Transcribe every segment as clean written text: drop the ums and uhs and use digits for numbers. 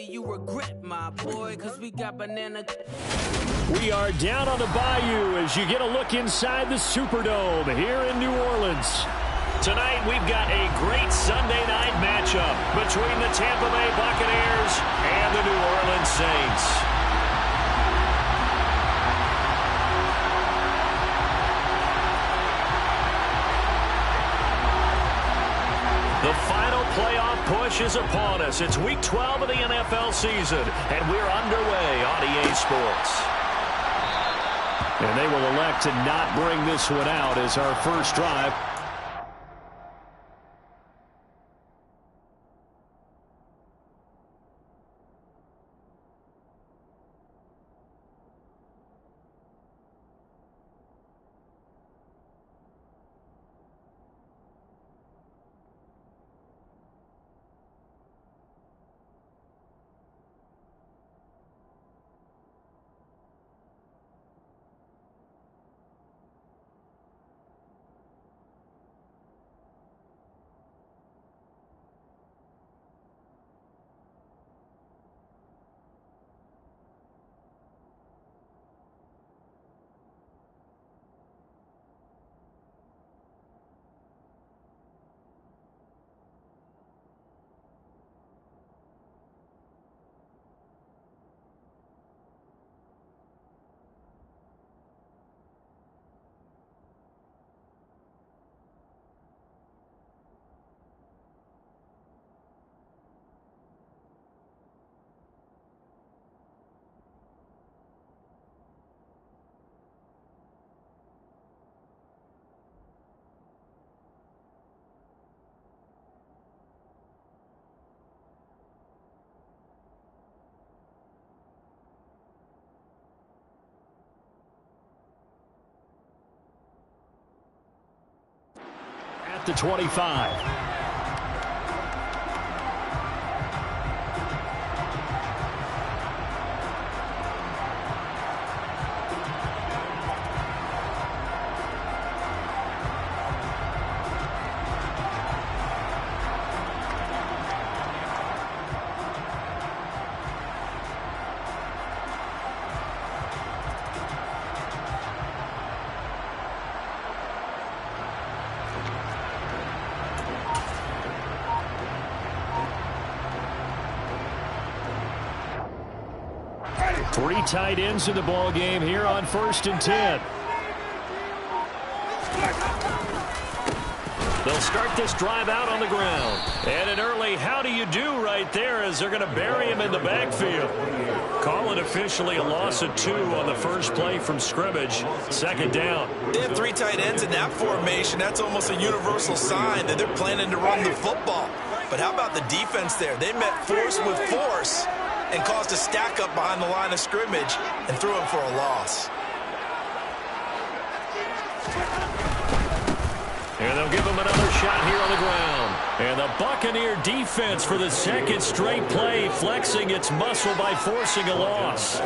you regret, my boy, cause we got banana. We are down on the bayou as you get a look inside the Superdome here in New Orleans. Tonight we've got a great Sunday night matchup between the Tampa Bay Buccaneers and the New Orleans Saints. The final playoff push is upon us. It's Week 12 of the NFL season, and we're underway on EA Sports. And they will elect to not bring this one out as our first drive. The 25. Three tight ends in the ball game here on 1st and 10. They'll start this drive out on the ground. And an early how do you do right there as they're going to bury him in the backfield. Call it officially a loss of 2 on the first play from scrimmage. 2nd down. They have 3 tight ends in that formation. That's almost a universal sign that they're planning to run the football. But how about the defense there? They met force with force and caused a stack up behind the line of scrimmage and threw him for a loss. And they'll give him another shot here on the ground. And the Buccaneer defense for the 2nd straight play, flexing its muscle by forcing a loss.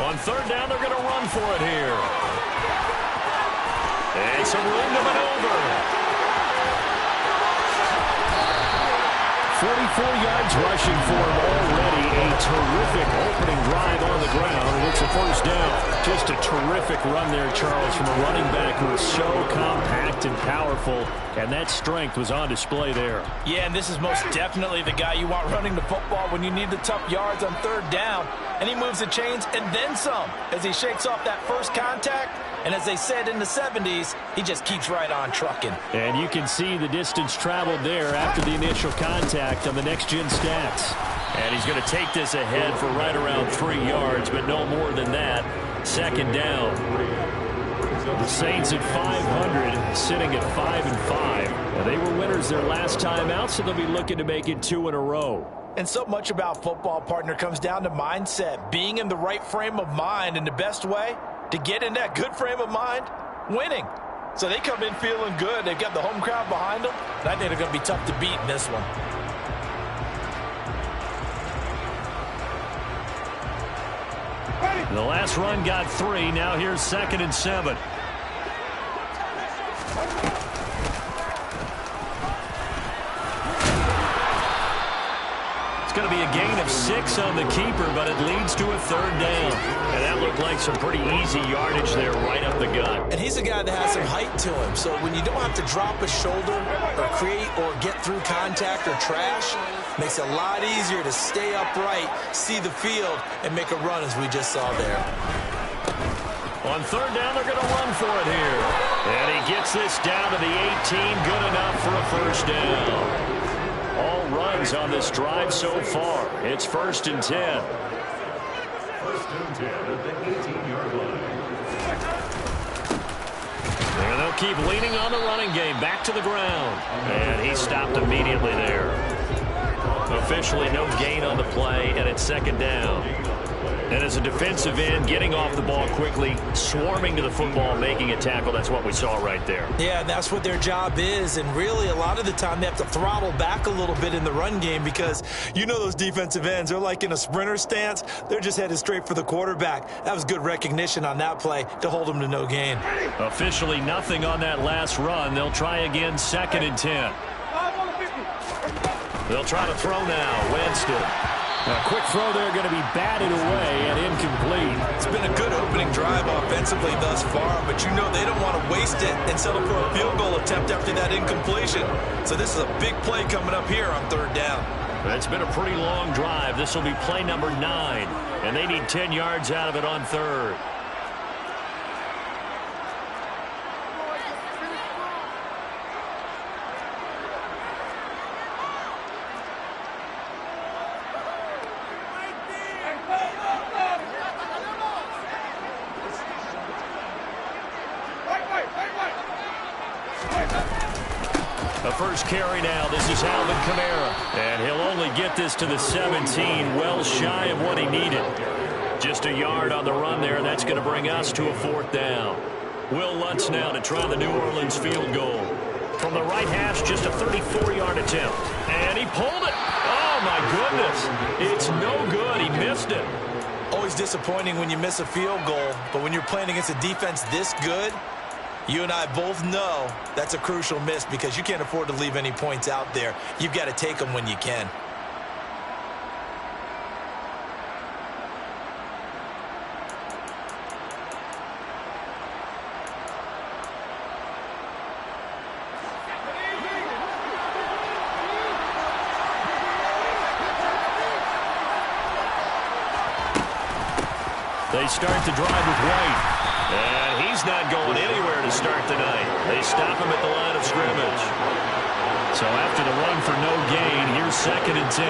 On 3rd down, they're going to run for it here. And some room to maneuver. 44 yards rushing for him already. A terrific opening drive on the ground. And it's a 1st down. Just a terrific run there, Charles, from a running back who is so compact and powerful. And that strength was on display there. Yeah, and this is most definitely the guy you want running the football when you need the tough yards on 3rd down. And he moves the chains and then some as he shakes off that first contact. And as they said in the 70s, he just keeps right on trucking. And you can see the distance traveled there after the initial contact on the next-gen stats. And he's going to take this ahead for right around 3 yards, but no more than that. 2nd down. The Saints at 500, sitting at 5-5. Now, they were winners their last time out, so they'll be looking to make it 2 in a row. And so much about football, partner, comes down to mindset, being in the right frame of mind, and the best way to get in that good frame of mind, winning. So they come in feeling good. They've got the home crowd behind them, and I think they're going to be tough to beat in this one. The last run got 3. Now here's 2nd and 7. It's going to be a gain of 6 on the keeper, but it leads to a 3rd down. And that looked like some pretty easy yardage there right up the gut. And he's a guy that has some height to him. So when you don't have to drop a shoulder or create or get through contact or trash, makes it a lot easier to stay upright, see the field, and make a run as we just saw there. On 3rd down, they're going to run for it here. And he gets this down to the 18. Good enough for a 1st down. All runs on this drive so far. It's 1st and 10. 1st and 10 at the 18-yard line. And they'll keep leaning on the running game. Back to the ground. And he stopped immediately there. Officially no gain on the play, and it's 2nd down. And as a defensive end, getting off the ball quickly, swarming to the football, making a tackle, that's what we saw right there. Yeah, and that's what their job is. And really, a lot of the time, they have to throttle back a little bit in the run game because you know those defensive ends, they're like in a sprinter stance. They're just headed straight for the quarterback. That was good recognition on that play to hold them to no gain. Officially nothing on that last run. They'll try again, 2nd and 10. They'll try to throw now. Winston. A quick throw there, going to be batted away and incomplete. It's been a good opening drive offensively thus far, but you know they don't want to waste it and settle for a field goal attempt after that incompletion. So this is a big play coming up here on 3rd down. It's been a pretty long drive. This will be play number 9, and they need 10 yards out of it on 3rd. The first carry now. This is Alvin Kamara. And he'll only get this to the 17, well shy of what he needed. Just a yard on the run there, and that's going to bring us to a 4th down. Will Lutz now to try the New Orleans field goal. From the right hash, just a 34-yard attempt. And he pulled it. Oh, my goodness. It's no good. He missed it. Always disappointing when you miss a field goal, but when you're playing against a defense this good, you and I both know that's a crucial miss because you can't afford to leave any points out there. You've got to take them when you can. They start the drive with White. And he's not going anywhere to start tonight. They stop him at the line of scrimmage. So after the run for no gain, here's 2nd and 10.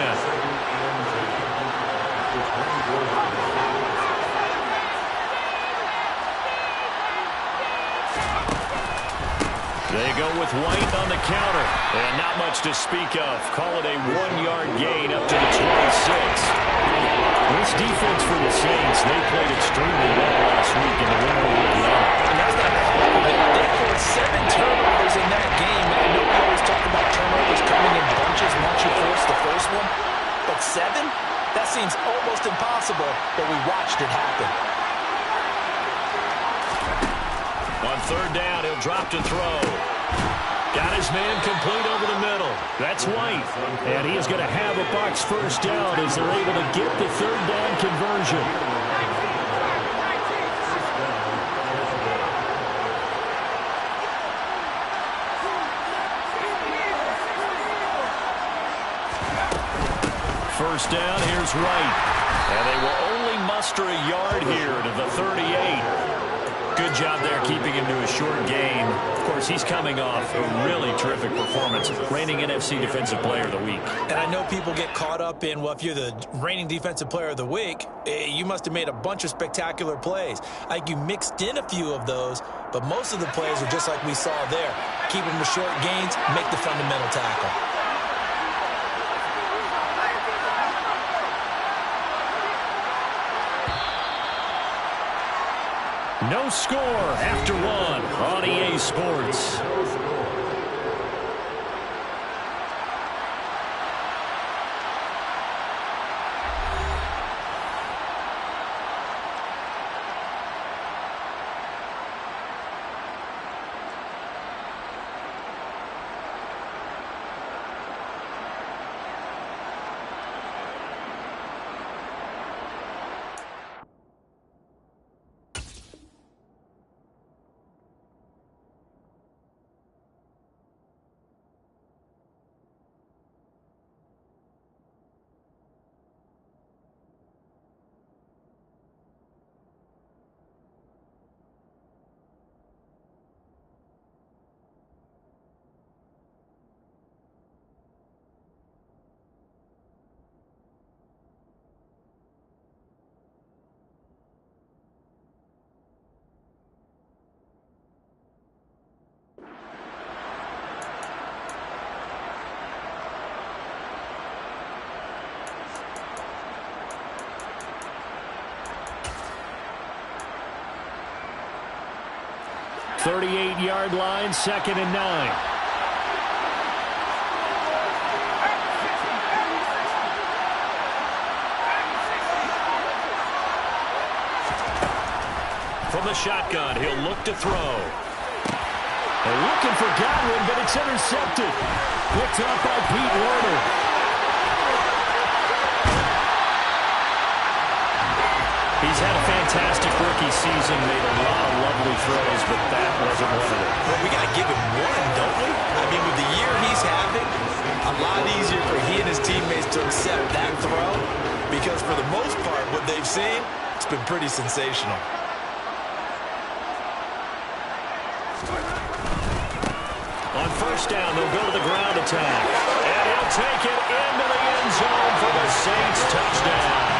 They go with White on the counter. And not much to speak of. Call it a 1-yard gain up to the 26. This defense for the Saints, they played extremely well last week in the win over Atlanta. And that's not all of it. They forced 7 turnovers in that game. And I know we always talk about turnovers coming in bunches once you force the first one. But 7? That seems almost impossible, but we watched it happen. On 3rd down, he'll drop to throw. Got his man complete over the middle. That's White. And he is going to have a Bucs 1st down as they're able to get the 3rd down conversion. First down, here's Wright. And they will only muster a yard here to the 38. Good job there keeping him to a short gain. Of course, he's coming off a really terrific performance. Reigning NFC Defensive Player of the Week. And I know people get caught up in, well, if you're the reigning Defensive Player of the Week, you must have made a bunch of spectacular plays. Like you mixed in a few of those, but most of the plays are just like we saw there. Keep them to short gains, make the fundamental tackle. No score after 1 on EA Sports. 38-yard line, 2nd and 9. From the shotgun, he'll look to throw. They're looking for Godwin, but it's intercepted. Picked up by Pete Werner. He's had a fantastic rookie season, made a lot of lovely throws, but that wasn't one of them. Well, we got to give him one, don't we? I mean, with the year he's having, a lot easier for he and his teammates to accept that throw, because for the most part, what they've seen, it's been pretty sensational. On first down, they'll go to the ground attack. And he'll take it into the end zone for the Saints touchdown.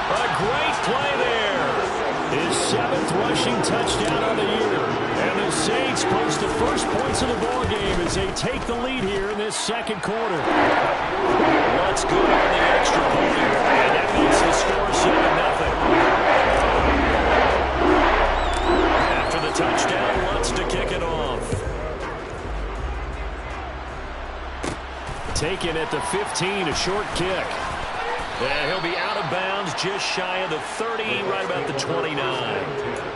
A great play there. His 7th rushing touchdown on the year. And the Saints post the first points of the ball game as they take the lead here in this second quarter. Let's go on the extra point. And that makes the score 7-0. After the touchdown, Lutz to kick it off. Taken at the 15, a short kick. And he'll be out of bounds just shy of the 30, right about the 29.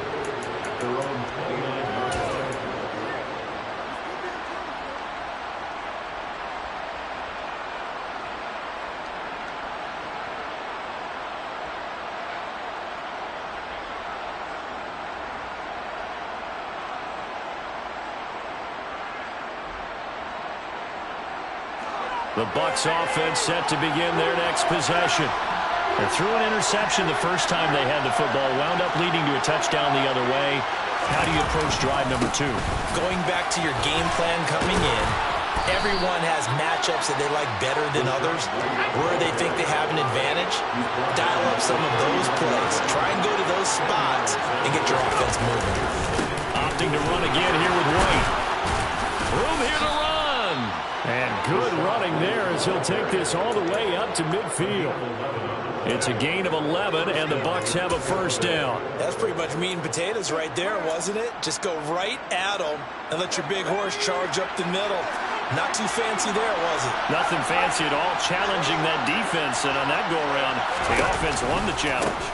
The Bucs offense set to begin their next possession. They threw an interception the first time they had the football, wound up leading to a touchdown the other way. How do you approach drive number 2? Going back to your game plan coming in, everyone has matchups that they like better than others. Where they think they have an advantage, dial up some of those plays. Try and go to those spots and get your offense moving. Opting to run again here with White. Room here to run. And good running there as he'll take this all the way up to midfield. It's a gain of 11, and the Bucs have a first down. That's pretty much meat and potatoes right there, wasn't it? Just go right at them and let your big horse charge up the middle. Not too fancy there, was it? Nothing fancy at all, challenging that defense, and on that go-around, the offense won the challenge.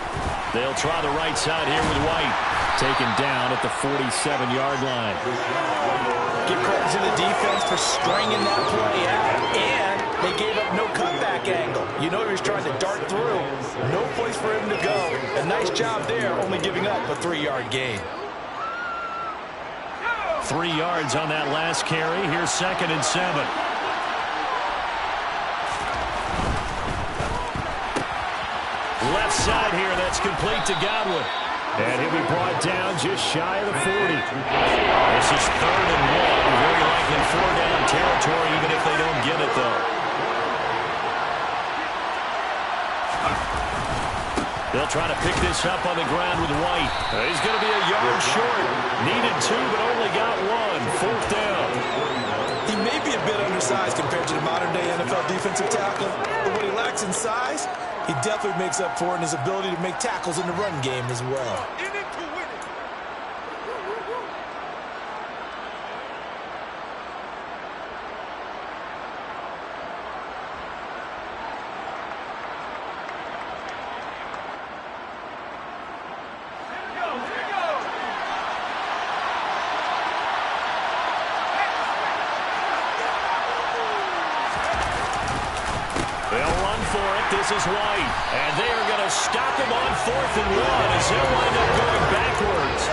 They'll try the right side here with White. Taken down at the 47-yard line. Give credit to the defense for stringing that play out, and they gave up no cutback angle. You know he was trying to dart through. No place for him to go. A nice job there, only giving up a 3-yard gain. 3 yards on that last carry. Here's 2nd and 7. Left side here, that's complete to Godwin. And he'll be brought down just shy of the 40. This is 3rd and 1. Very likely 4-down territory, even if they don't get it, though. They'll try to pick this up on the ground with White. He's going to be a yard short. Needed 2, but only got 1. 4th down. He may be a bit undersized compared to the modern-day NFL defensive tackle, but what he lacks in size, he definitely makes up for it in his ability to make tackles in the run game as well. This is White, and they are going to stop him on 4th and 1 as they'll wind up going backwards.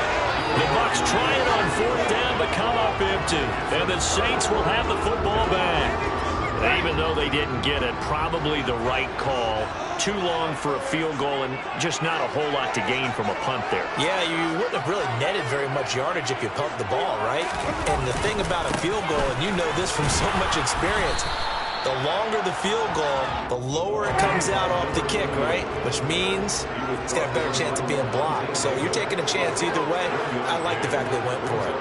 The Bucs try it on 4th down, but come up empty, and the Saints will have the football back. Even though they didn't get it, probably the right call. Too long for a field goal and just not a whole lot to gain from a punt there. Yeah, you wouldn't have really netted very much yardage if you pumped the ball, right? And the thing about a field goal, and you know this from so much experience, the longer the field goal, the lower it comes out off the kick, right? Which means it's got a better chance of being blocked. So you're taking a chance either way. I like the fact they went for it.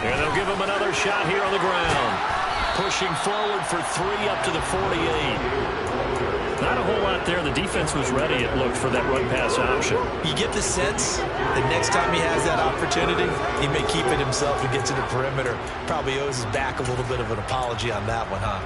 And they'll give him another shot here on the ground. pushing forward for 3 up to the 48. Not a whole lot there. The defense was ready, it looked, for that run-pass option. You get the sense that next time he has that opportunity, he may keep it himself and get to the perimeter. Probably owes his back a little bit of an apology on that one, huh?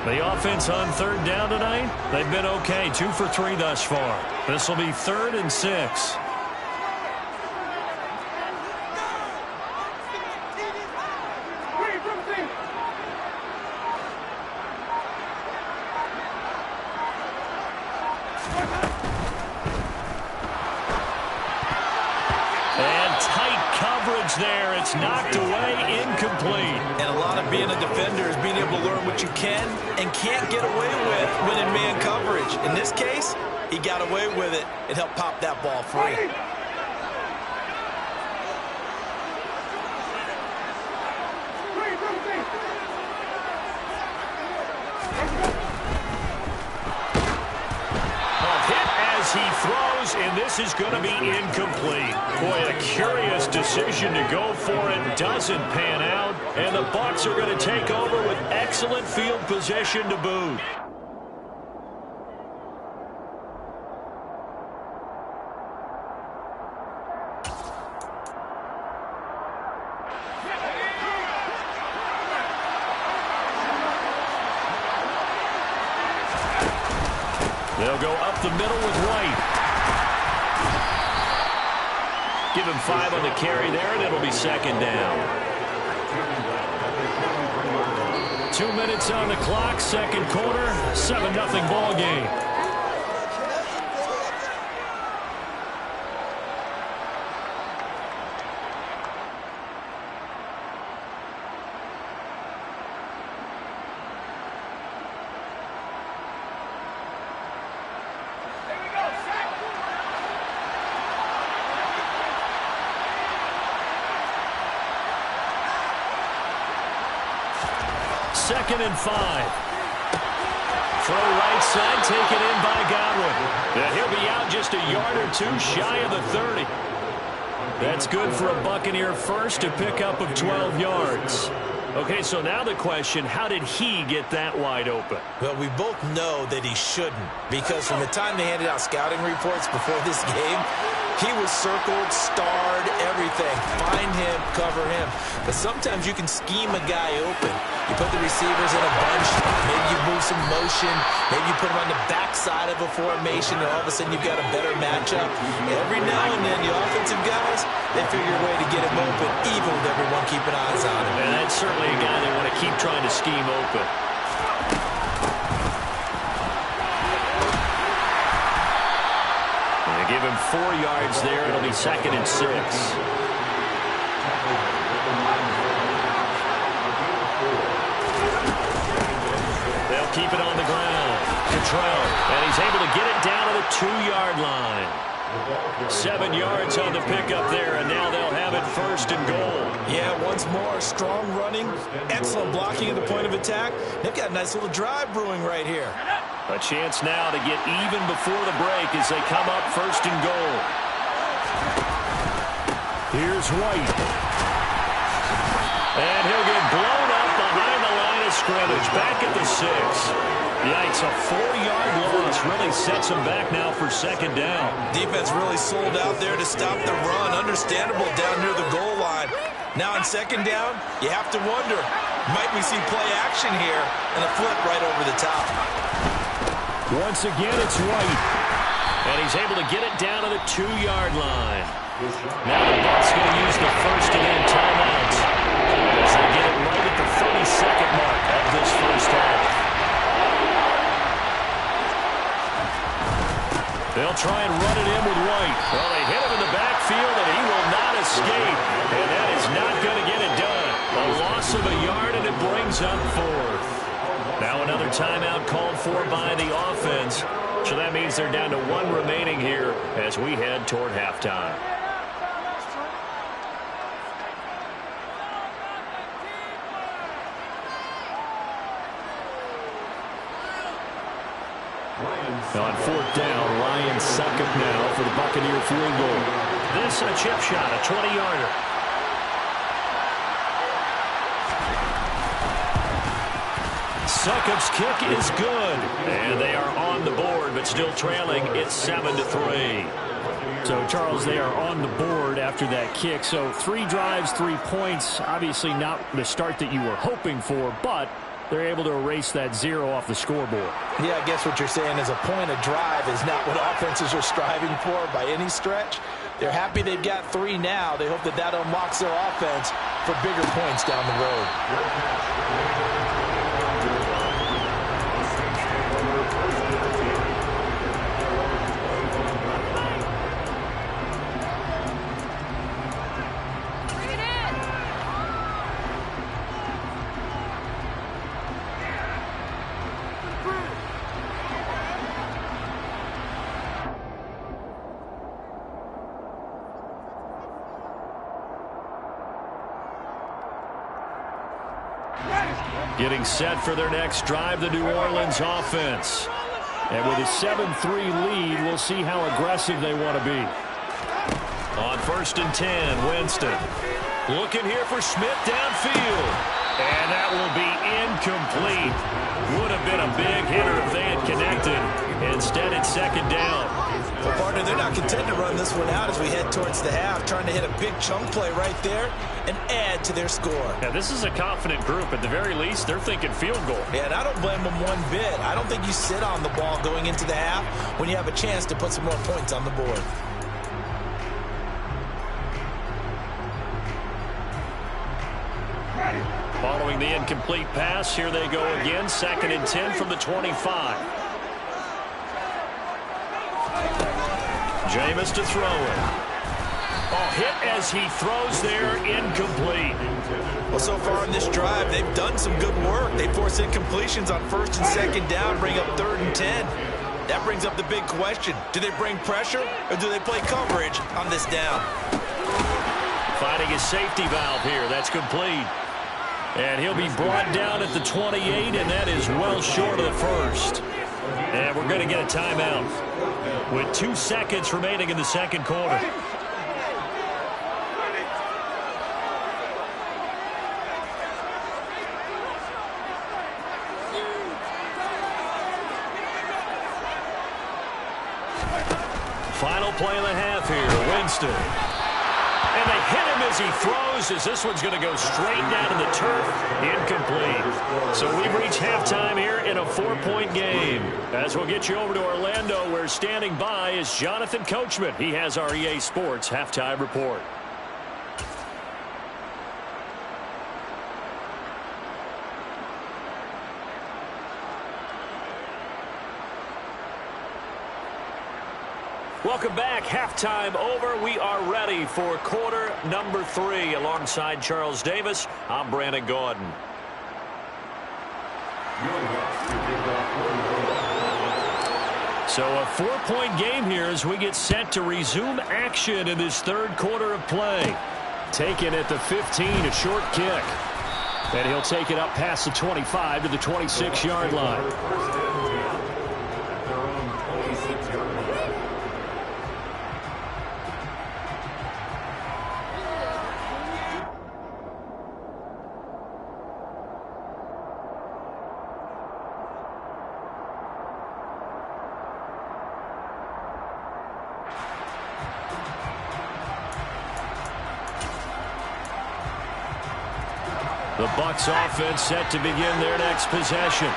The offense on 3rd down tonight, they've been okay. 2 for 3 thus far. This will be 3rd and 6. There, it's knocked away, incomplete. And a lot of being a defender is being able to learn what you can and can't get away with when in man coverage. In this case, he got away with it and helped pop that ball free. He throws, and this is going to be incomplete. Boy, a curious decision to go for it. Doesn't pan out, and the Bucs are going to take over with excellent field position to boot. They'll go up the middle with White. Give him 5 on the carry there, and it'll be 2nd down. 2 minutes on the clock, 2nd quarter, 7-0 ball game. Second and 5. Throw right side, taken in by Godwin. And he'll be out just a yard or 2 shy of the 30. That's good for a Buccaneer first, a pickup of 12 yards. Okay, so now the question, how did he get that wide open? Well, we both know that he shouldn't, because from the time they handed out scouting reports before this game, he was circled, starred, everything. Find him, cover him. But sometimes you can scheme a guy open. You put the receivers in a bunch, maybe you move some motion, maybe you put them on the backside of a formation, and all of a sudden you've got a better matchup. Every now and then, the offensive guys, they figure a way to get him open, even with everyone keeping eyes on him. And that's certainly a guy they want to keep trying to scheme open. And they give him 4 yards there. It'll be 2nd and 6. They'll keep it on the ground. Cottrell, and he's able to get it down to the 2-yard line. 7 yards on the pickup there, and now they'll have it 1st and goal. Yeah, once more, strong running, excellent blocking at the point of attack. They've got a nice little drive brewing right here. A chance now to get even before the break as they come up 1st and goal. Here's White. And he'll get blown up behind the line of scrimmage, back at the 6. Yikes, a 4-yard loss really sets him back now for 2nd down. Defense really sold out there to stop the run. Understandable down near the goal line. Now on 2nd down, you have to wonder, might we see play action here and a flip right over the top? Once again, it's White. And he's able to get it down to the 2-yard line. Now the Bucs going to use the 1st and then timeouts as they get it right at the 32nd mark of this 1st half. They'll try and run it in with White. Well, they hit him in the backfield, and he will not escape. And that is not going to get it done. A loss of a yard, and it brings up 4th. Now another timeout called for by the offense. So that means they're down to 1 remaining here as we head toward halftime. On fourth down, Ryan Succop now for the Buccaneer field goal. This a chip shot, a 20-yarder. Succop's kick is good. And they are on the board, but still trailing. It's 7-3. So, Charles, they are on the board after that kick. So 3 drives, 3 points. Obviously not the start that you were hoping for, but they're able to erase that 0 off the scoreboard. Yeah, I guess what you're saying is a point of drive is not what offenses are striving for by any stretch. They're happy they've got 3 now. They hope that that unlocks their offense for bigger points down the road. Getting set for their next drive, the New Orleans offense. And with a 7-3 lead, we'll see how aggressive they want to be. On 1st and 10, Winston. Looking here for Smith downfield. And that will be incomplete. Would have been a big hitter if they had connected. Instead, it's 2nd down. Well, partner, they're not content to run this one out as we head towards the half, trying to hit a big chunk play right there and add to their score. Yeah, this is a confident group. At the very least, they're thinking field goal. Yeah, and I don't blame them one bit. I don't think you sit on the ball going into the half when you have a chance to put some more points on the board. Following the incomplete pass, here they go again. 2nd and 10 from the 25. Jameis to throw it. Oh, hit as he throws there, incomplete. Well, so far in this drive, they've done some good work. They force incompletions on 1st and 2nd down, bring up 3rd and 10. That brings up the big question. Do they bring pressure or do they play coverage on this down? Finding his safety valve here. That's complete. And he'll be brought down at the 28, and that is well short of the first. And we're going to get a timeout with 2 seconds remaining in the 2nd quarter. Final play of the half here, Winston. And they hit him as he throws, as this one's going to go straight down to the turf. Incomplete. So we've reached halftime here in a 4-point game. As we'll get you over to Orlando, where standing by is Jonathan Coachman. He has our EA Sports halftime report. Welcome back. Halftime over. We are ready for quarter number 3. Alongside Charles Davis, I'm Brandon Gaudin. So a 4-point game here as we get set to resume action in this 3rd quarter of play. Taken at the 15, a short kick. And he'll take it up past the 25 to the 26-yard line. The Bucs offense set to begin their next possession.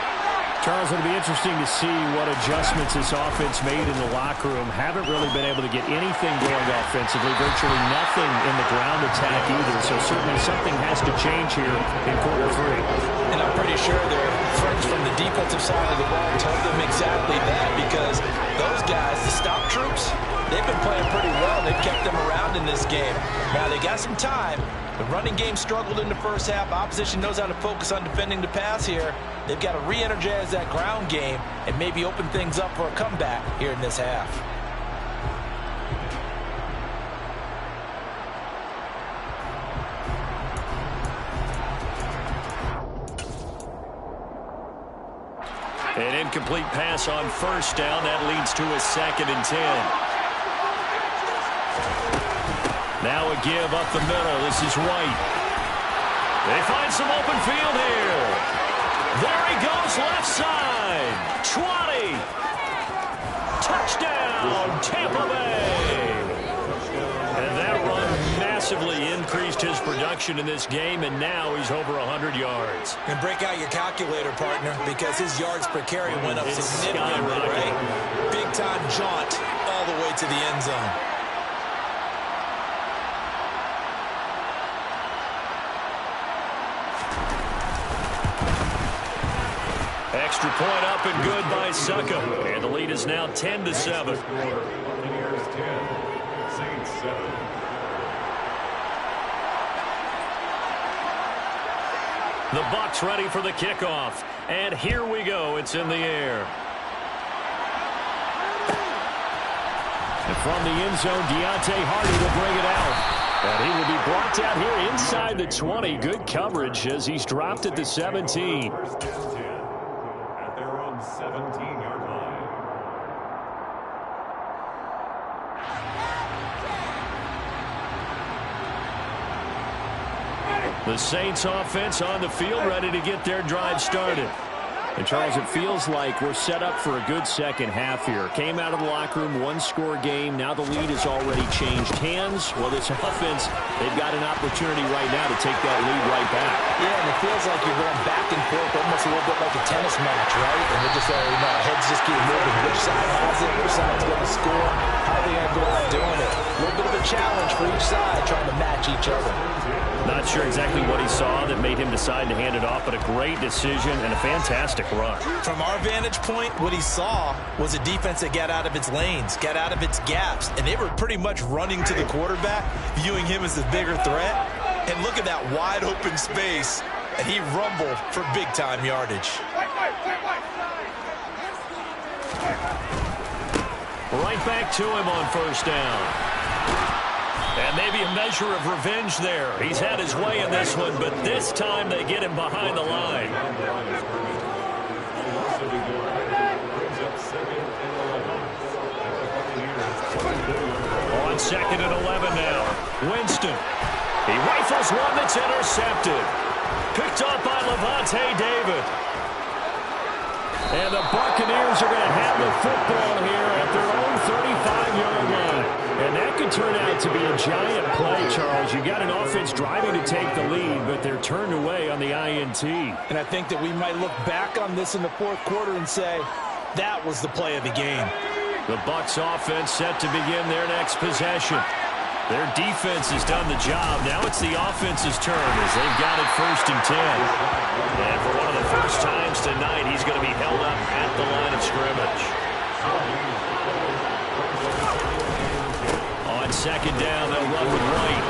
Charles, it'll be interesting to see what adjustments this offense made in the locker room. Haven't really been able to get anything going offensively, virtually nothing in the ground attack either. So certainly something has to change here in quarter 3. And I'm pretty sure their friends from the defensive side of the ball told them exactly that, because those guys, the stop troops, they've been playing pretty well. They've kept them around in this game. Now they got some time. The running game struggled in the first half. Opposition knows how to focus on defending the pass here. They've got to re-energize that ground game and maybe open things up for a comeback here in this half. An incomplete pass on first down. That leads to a 2nd and 10. Now a give up the middle. This is White. They find some open field here. There he goes, left side. 20. Touchdown, Tampa Bay. And that run massively increased his production in this game, and now he's over 100 yards. And break out your calculator, partner, because his yards per carry went up significantly, right? Big-time jaunt all the way to the end zone. Extra point up and good by Succa. And the lead is now 10-7. Buccaneers 10, Saints 7. The Bucs ready for the kickoff. And here we go. It's in the air. And from the end zone, Deontay Hardy will bring it out. And he will be brought down here inside the 20. Good coverage as he's dropped at the 17. First and 10 at their own 17-yard line. The Saints offense on the field ready to get their drive started. And, Charles, it feels like we're set up for a good second half here. Came out of the locker room, one-score game. Now the lead has already changed hands. Well, this offense, they've got an opportunity right now to take that lead right back. Yeah, and it feels like you're going back and forth, almost a little bit like a tennis match, right? And they're just, heads just keep moving. Which side has it? Which side's going to score? How are they going to go out doing it? A little bit of a challenge for each side, trying to match each other. Not sure exactly what he saw that made him decide to hand it off, but a great decision and a fantastic run. From our vantage point, what he saw was a defense that got out of its lanes, got out of its gaps, and they were pretty much running to the quarterback, viewing him as a bigger threat. And look at that wide open space, and he rumbled for big-time yardage. Right back to him on first down. And maybe a measure of revenge there. He's had his way in this one, but this time they get him behind the line. On 2nd and 11 now. Winston. He rifles one that's intercepted. Picked up by Levante David. And the Buccaneers are going to have the football here at their own 35-yard line. And that could turn out to be a giant play, Charles. You got an offense driving to take the lead, but they're turned away on the INT. And I think that we might look back on this in the fourth quarter and say, that was the play of the game. The Bucs offense set to begin their next possession. Their defense has done the job. Now it's the offense's turn as they've got it 1st and 10. And for one of the first times tonight, he's going to be held up at the line of scrimmage. On 2nd down, they'll run with White.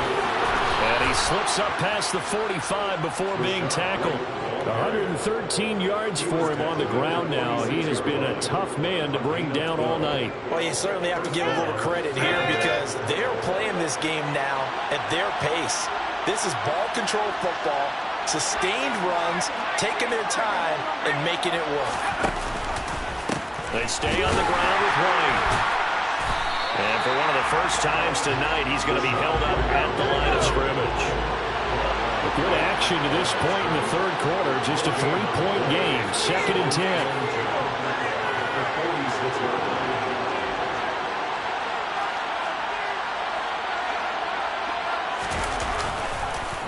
And he slips up past the 45 before being tackled. 113 yards for him on the ground now. He has been a tough man to bring down all night. Well, you certainly have to give a little credit here because they're playing this game now at their pace. This is ball control football, sustained runs, taking their time, and making it work. They stay on the ground with White. And for one of the first times tonight, he's going to be held up at the line of scrimmage. Good action to this point in the third quarter. Just a 3-point game. 2nd and 10.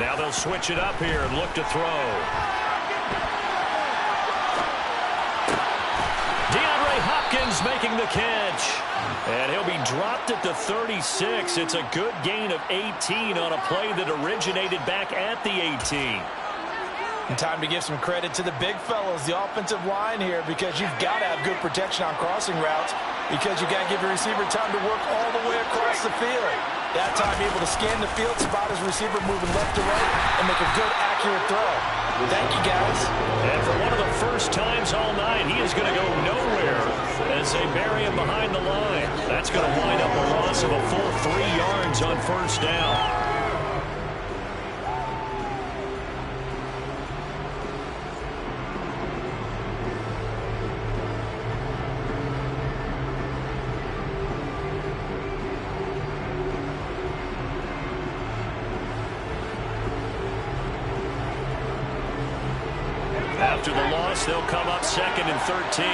Now they'll switch it up here and look to throw. DeAndre Hopkins making the catch. And he'll be dropped at the 36. It's a good gain of 18 on a play that originated back at the 18. And time to give some credit to the big fellas, the offensive line here, because you've got to have good protection on crossing routes because you've got to give your receiver time to work all the way across the field. That time able to scan the field, spot his receiver moving left to right, and make a good, accurate throw. Thank you, guys. And for one of the first times all night, he is going to go nowhere as they bury him behind the line. That's going to wind up a loss of a full 3 yards on first down. this. They'll come up 2nd and 13.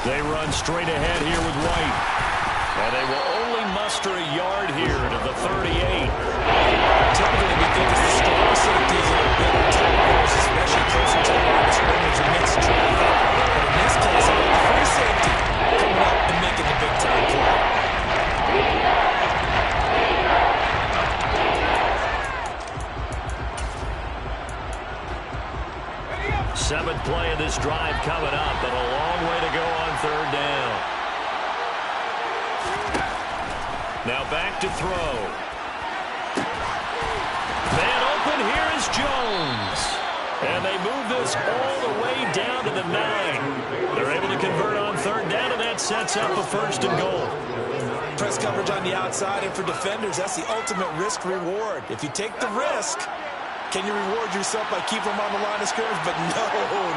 They run straight ahead here with White. And they will only muster a yard here to the 38. Typically, we think it's the strong safeties that are better tackles, especially closer to the line of scrimmage amidst traffic. But in this case, a free safety coming up and making the big-time play. 7th play of this drive coming up, but a long way to go on 3rd down. Now back to throw. Man open, here is Jones. And they move this all the way down to the 9. They're able to convert on 3rd down, and that sets up a 1st and goal. Press coverage on the outside, and for defenders, that's the ultimate risk-reward. If you take the risk, can you reward yourself by keeping them on the line of scrimmage? But no,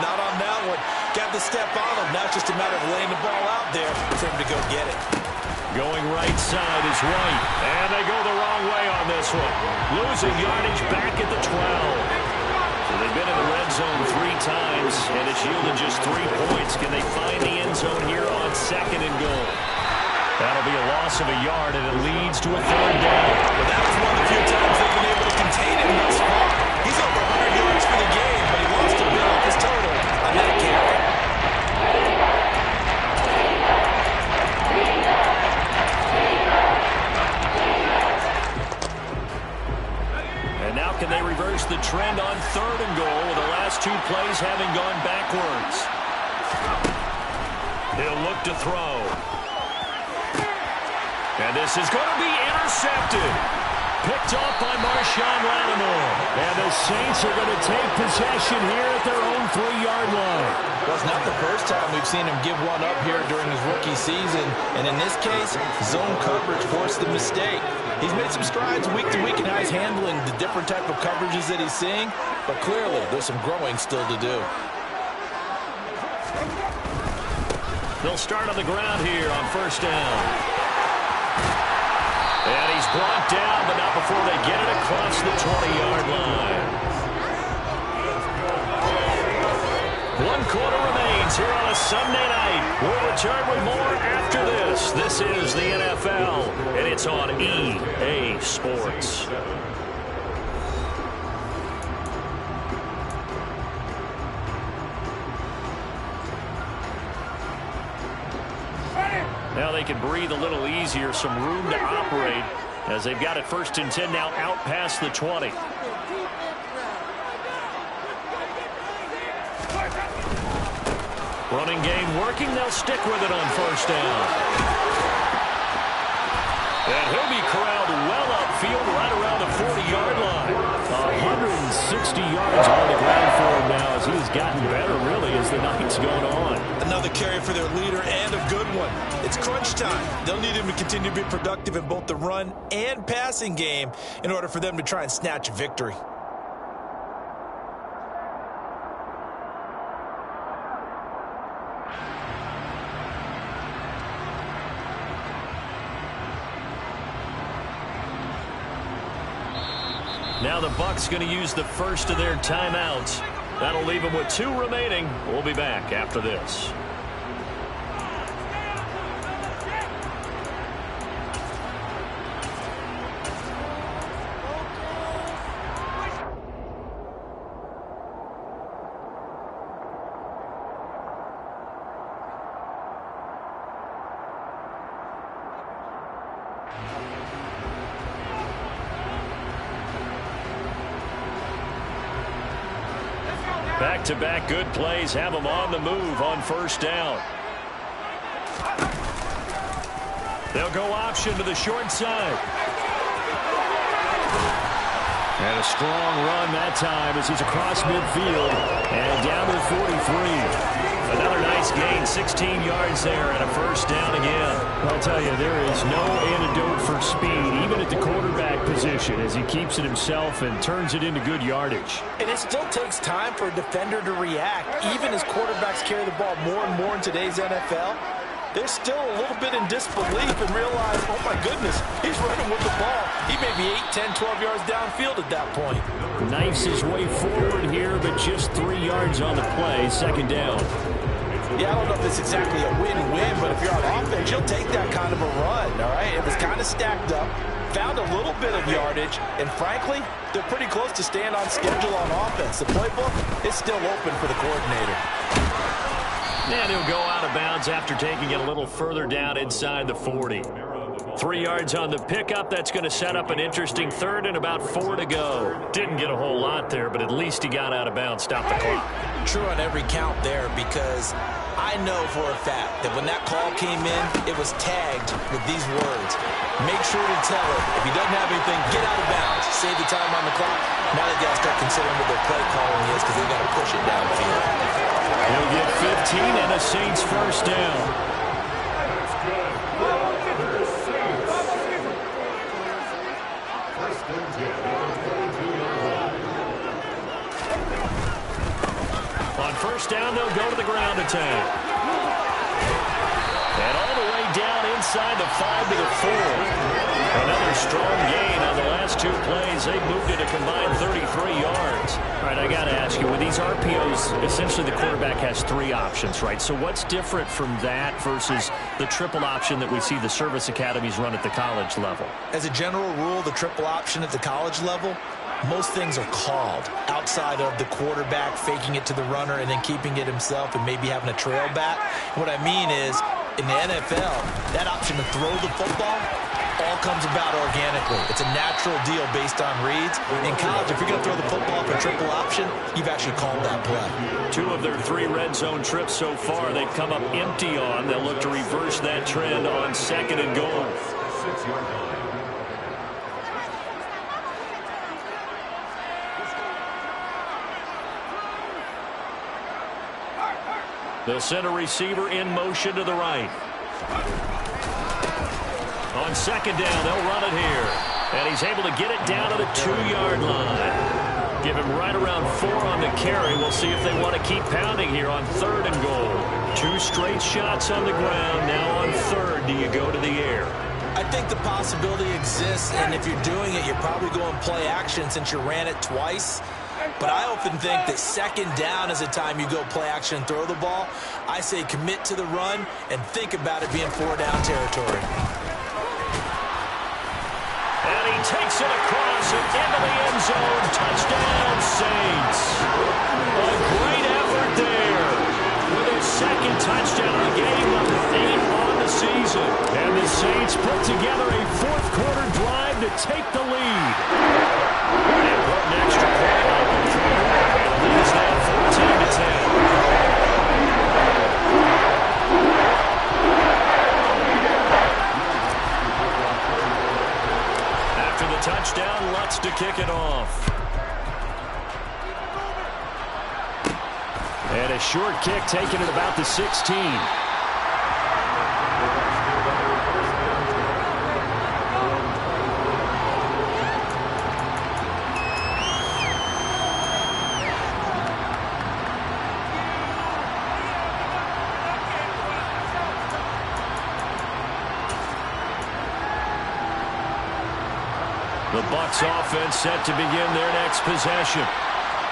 not on that one. Got to step on them. Now it's just a matter of laying the ball out there for him to go get it. Going right side is White. And they go the wrong way on this one. Losing yardage back at the 12. So they've been in the red zone 3 times, and it's yielded just 3 points. Can they find the end zone here on 2nd and goal? That'll be a loss of a yard, and it leads to a 3rd down. Well, that was one of the few times they've been able to contain him thus far. He's over 100 yards for the game, but he lost a bit off his total on that carry. And now can they reverse the trend on 3rd and goal with the last 2 plays having gone backwards? He'll look to throw. And this is going to be intercepted. Picked off by Marshawn Lattimore. And the Saints are going to take possession here at their own 3-yard line. Well, it's not the first time we've seen him give one up here during his rookie season. And in this case, zone coverage forced the mistake. He's made some strides week to week in how he's handling the different type of coverages that he's seeing. But clearly, there's some growing still to do. They'll start on the ground here on 1st down. And he's brought down, but not before they get it across the 20-yard line. 1 quarter remains here on a Sunday night. We'll return with more after this. This is the NFL, and it's on EA Sports. Now they can breathe a little easier, some room to operate as they've got it 1st and 10 now out past the 20. Running game working. They'll stick with it on 1st down. And he'll be corralled well upfield right around the 40-yard line. 160 yards on the ground for him now as he's gotten better, really, as the night's going on. Another carry for their leader and a good one. It's crunch time. They'll need him to continue to be productive in both the run and passing game in order for them to try and snatch a victory. Now the Bucs going to use the first of their timeouts. That'll leave them with 2 remaining. We'll be back after this. Back-to-back good plays have them on the move on 1st down. They'll go option to the short side. And a strong run that time as he's across midfield and down to the 43. Another nice gain, 16 yards there and a 1st down again. I'll tell you, there is no antidote for speed, even at the quarterback position, as he keeps it himself and turns it into good yardage. And it still takes time for a defender to react, even as quarterbacks carry the ball more and more in today's NFL. they're still a little bit in disbelief and realize, oh my goodness, he's running with the ball. He may be 8, 10, 12 yards downfield at that point. Knifes his way forward here, but just 3 yards on the play. Second down. Yeah, I don't know if it's exactly a win-win, but if you're on offense, you'll take that kind of a run, all right? It was kind of stacked up, found a little bit of yardage, and frankly, they're pretty close to staying on schedule on offense. The playbook is still open for the coordinator. And he'll go out of bounds after taking it a little further down inside the 40. 3 yards on the pickup. That's going to set up an interesting third and about 4 to go. Didn't get a whole lot there, but at least he got out of bounds, stopped the clock. True on every count there, because I know for a fact that when that call came in, it was tagged with these words. Make sure to tell him, if he doesn't have anything, get out of bounds. Save the time on the clock. Now they got to start considering what their play calling is, because they got to push it downfield. He'll get 15 and a Saints first down. On first down, they'll go to the ground attack. And all the way down inside the 5 to the 4. Another strong gain on the last 2 plays. They've moved it a combined 33 yards. All right, I got to ask you, with these RPOs, essentially the quarterback has 3 options, right? So what's different from that versus the triple option that we see the service academies run at the college level? As a general rule, the triple option at the college level, most things are called outside of the quarterback faking it to the runner and then keeping it himself and maybe having a trail back. What I mean is, in the NFL, that option to throw the football all comes about organically. It's a natural deal based on reads. In college, if you're going to throw the football for triple option, you've actually called that play. 2 of their 3 red zone trips so far, they've come up empty on. They'll look to reverse that trend on 2nd and goal. 6-yard line. The center receiver in motion to the right. On 2nd down, they'll run it here. And he's able to get it down to the 2-yard line. Give him right around 4 on the carry. We'll see if they want to keep pounding here on 3rd and goal. 2 straight shots on the ground. Now on 3rd, do you go to the air? I think the possibility exists, and if you're doing it, you're probably going play action since you ran it twice. But I often think that 2nd down is the time you go play action and throw the ball. I say commit to the run and think about it being 4-down territory. And he takes it across and into the end zone. Touchdown, Saints. A great effort there with his 2nd touchdown of the game, number 8 on the season. And the Saints put together a 4th quarter drive to take the lead. And put an extra point on the field. It is now 14-10. Touchdown, Lutz to kick it off. And a short kick taken at about the 16. The Bucs offense set to begin their next possession.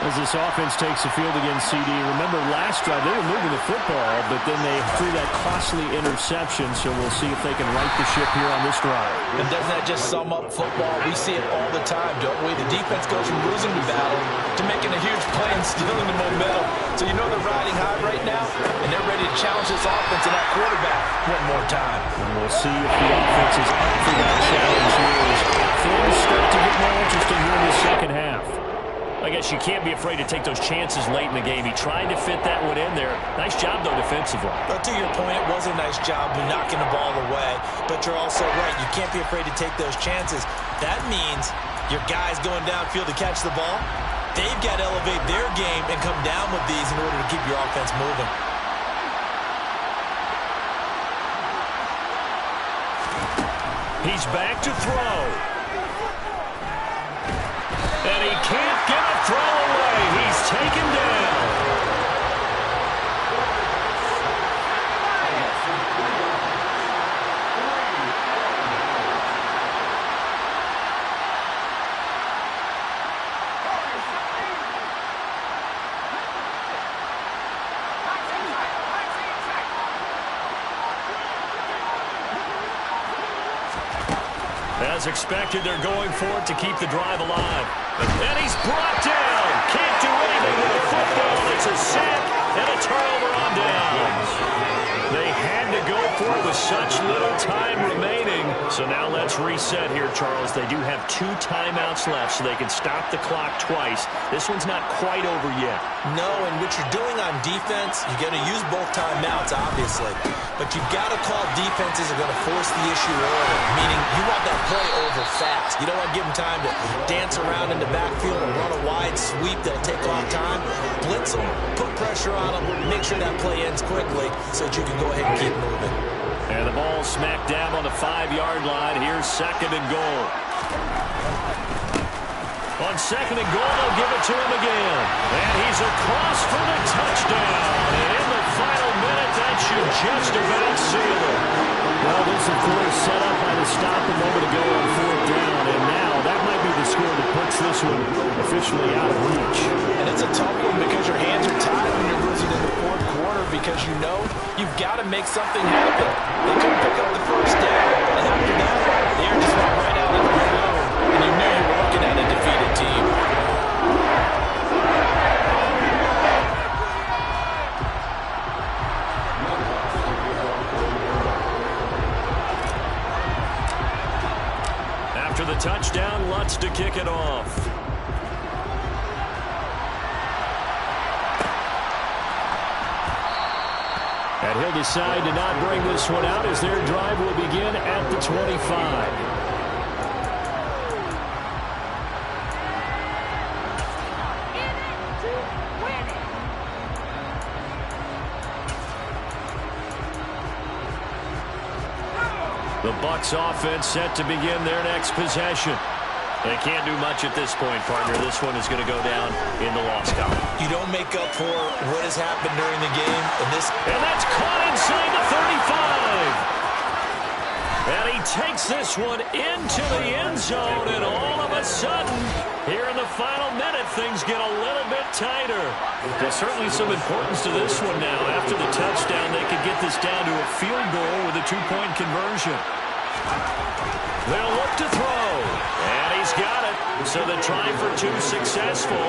As this offense takes the field against CD, remember last drive they were moving the football, but then they threw that costly interception, so we'll see if they can right the ship here on this drive. And doesn't that just sum up football? We see it all the time, don't we? The defense goes from losing the battle to making a huge play and stealing the momentum. So you know they're riding high right now, and they're ready to challenge this offense and that quarterback one more time. And we'll see if the offense is up for that challenge here as things start to get more interesting here in the second half. I guess you can't be afraid to take those chances late in the game. He tried to fit that one in there. Nice job, though, defensively. But to your point, it was a nice job of knocking the ball away. But you're also right. You can't be afraid to take those chances. That means your guys going downfield to catch the ball, they've got to elevate their game and come down with these in order to keep your offense moving. He's back to throw. And he can't get a throw away. He's taken down. As expected, they're going for it to keep the drive alive. And he's brought down. Can't do anything with the football. It's a sack and a turnover on downs. They had to go for it with such little time remaining. So now let's reset here, Charles. They do have 2 timeouts left, so they can stop the clock twice. This one's not quite over yet. No, and what you're doing on defense, you're going to use both timeouts, obviously. But you've got to call defenses are going to force the issue early, meaning you want that play over fast. You don't want to give them time to dance around in the backfield and run a wide sweep that'll take off time. Blitz them, put pressure on them, make sure that play ends quickly so that you can go ahead and keep moving. And the ball smacked down on the 5-yard line. Here's 2nd and goal. On 2nd and goal, they'll give it to him again. And he's across for the touchdown. And in the final minute, that should just about seal it. Well, this, of course, set up by the stop a moment ago on 4th down. And now that might be the score that puts this one officially out of reach. And it's a tough one because your hands are tied when you're losing in the 4th quarter because you know you've got to make something happen. They couldn't pick up the 1st down. And after that, the air just went right out of the balloon. And you knew you were looking at a defeated team. After the touchdown, Lutz to kick it off. And he'll decide to not bring this one out as their drive will begin at the 25. The Bucs offense set to begin their next possession. They can't do much at this point, partner. This one is going to go down in the loss column. You don't make up for what has happened during the game. And that's caught inside the 35. And he takes this one into the end zone. And all of a sudden, here in the final minute, things get a little bit tighter. There's certainly some importance to this one now. After the touchdown, they could get this down to a field goal with a 2-point conversion. They'll look to throw. And he's got it. So the try for 2 successful.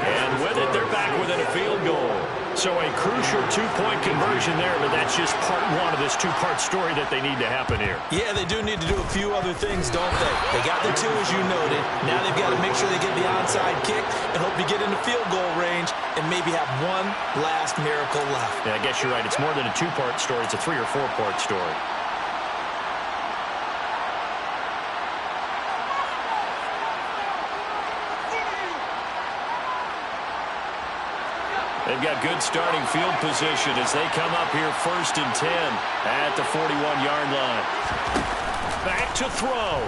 And with it, they're back within a field goal. So a crucial 2-point conversion there, but that's just part 1 of this 2-part story that they need to happen here. Yeah, they do need to do a few other things, don't they? They got their 2, as you noted. Now they've got to make sure they get the onside kick and hope to get into field goal range and maybe have one last miracle left. Yeah, I guess you're right. It's more than a 2-part story. It's a 3- or 4-part story. They've got good starting field position as they come up here 1st and 10 at the 41-yard line. Back to throw.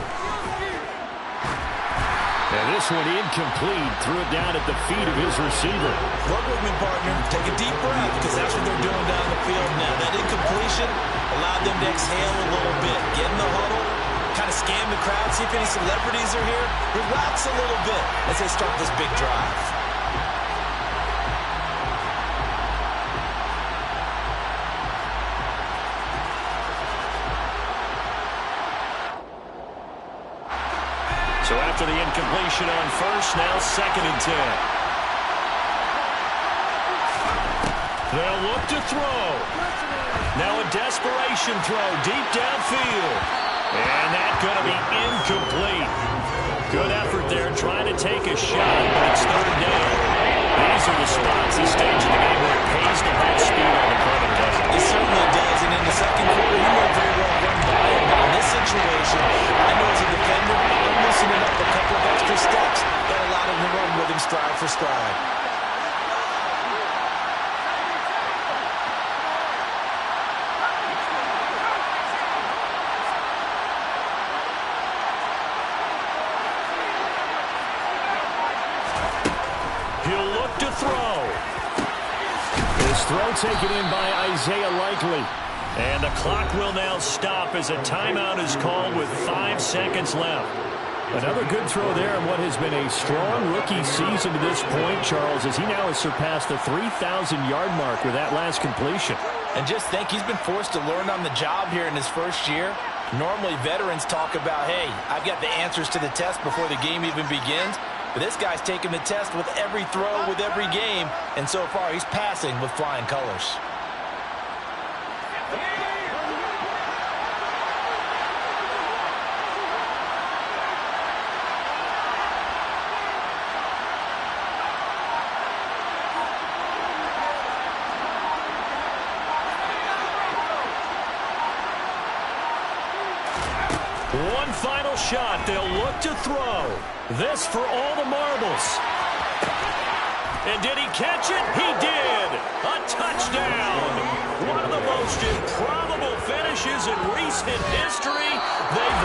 And this one incomplete. Threw it down at the feet of his receiver. Work with me, partner. Take a deep breath because that's what they're doing down the field now. That incompletion allowed them to exhale a little bit. Get in the huddle, kind of scan the crowd, see if any celebrities are here. Relax a little bit as they start this big drive. So after the incompletion on 1st, now 2nd and 10. They'll look to throw. Now a desperation throw deep downfield. And that's going to be incomplete. Good effort there trying to take a shot, but it's 3rd down. These are the spots, the stage of the game where it pays to have speed on the perimeter, doesn't it? It certainly does, and in the 2nd quarter, he might very well run by him. But in this situation, I know as a defender, I'm loosening up a couple of extra steps that allowed him to run with him stride for stride. He'll look to throw. His throw taken in by Isaiah Likely. And the clock will now stop as a timeout is called with 5 seconds left. Another good throw there in what has been a strong rookie season to this point, Charles, as he now has surpassed the 3,000-yard mark with that last completion. And just think, he's been forced to learn on the job here in his 1st year. Normally, veterans talk about, hey, I've got the answers to the test before the game even begins. But this guy's taking the test with every throw, with every game. And so far, he's passing with flying colors. One final shot. They'll look to throw. This for all the marbles. And did he catch it? He did. A touchdown. One of the most improbable finishes in recent history. They've